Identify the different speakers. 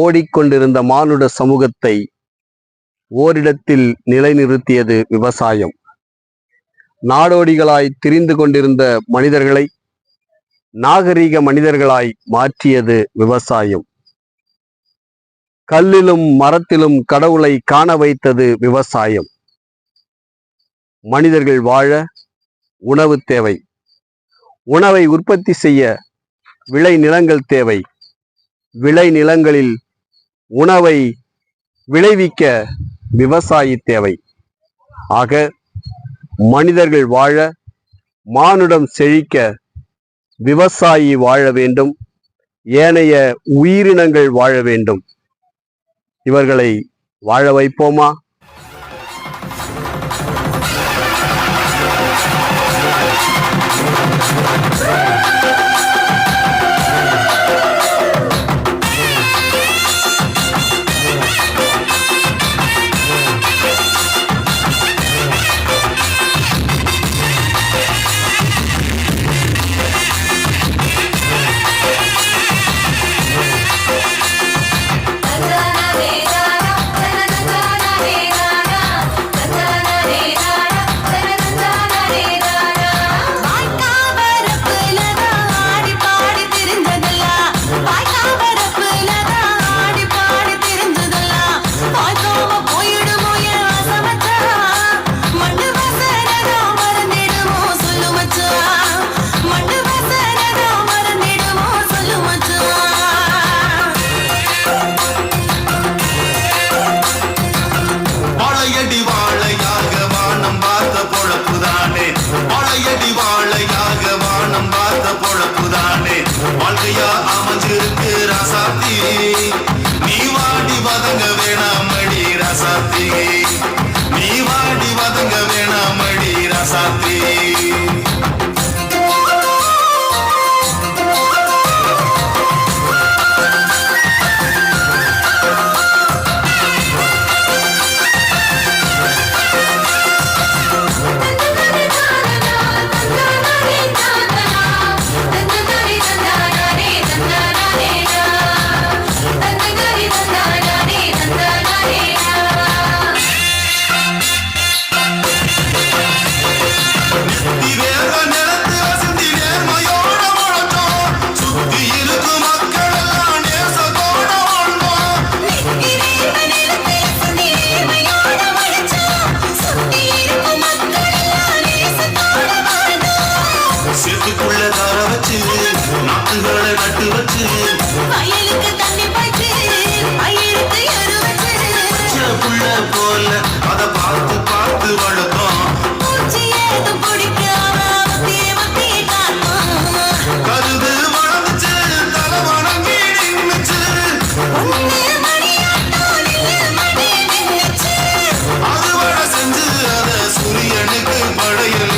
Speaker 1: ஓடிக்கொண்டிருந்த மானுட சமூகத்தை ஓரிடத்தில் நிலைநிறுத்தியது விவசாயம். நாடோடிகளாய் திரிந்து கொண்டிருந்த மனிதர்களை நாகரீக மனிதர்களாய் மாற்றியது விவசாயம். கல்லிலும் மரத்திலும் கடவுளை காண வைத்தது விவசாயம். மனிதர்கள் வாழ உணவு தேவை. உணவை உற்பத்தி செய்ய விளை நிலங்கள் தேவை. விளை நிலங்களில் உணவை விளைவிக்க விவசாயி தேவை. ஆக மனிதர்கள் வாழ, மானுடம் செழிக்க விவசாயி வாழ வேண்டும். ஏனைய உயிரினங்கள் வாழ வேண்டும். இவர்களை வாழ வைப்போமா?
Speaker 2: வாழ்க்கையா அமைஞ்சிருக்கு ராசாத்தி, நீ வாடி வதங்க வேணாமடி ராசாத்தி, நீ வாடி வதங்க வேணாமடி ராசாத்தி. நாட்டுகளை நட்டு வச்சு வயலுக்கு தண்ணி பாய்ச்சி பயிருக்கு எரு வச்சு புள்ள போல அத பார்த்து பார்த்து வளர்த்தோம். கருது வளர்ந்துச்சு, தலை வணங்கி நின்னுச்சு, அறுவடை செஞ்சு அத சூரியனுக்கு மழையில்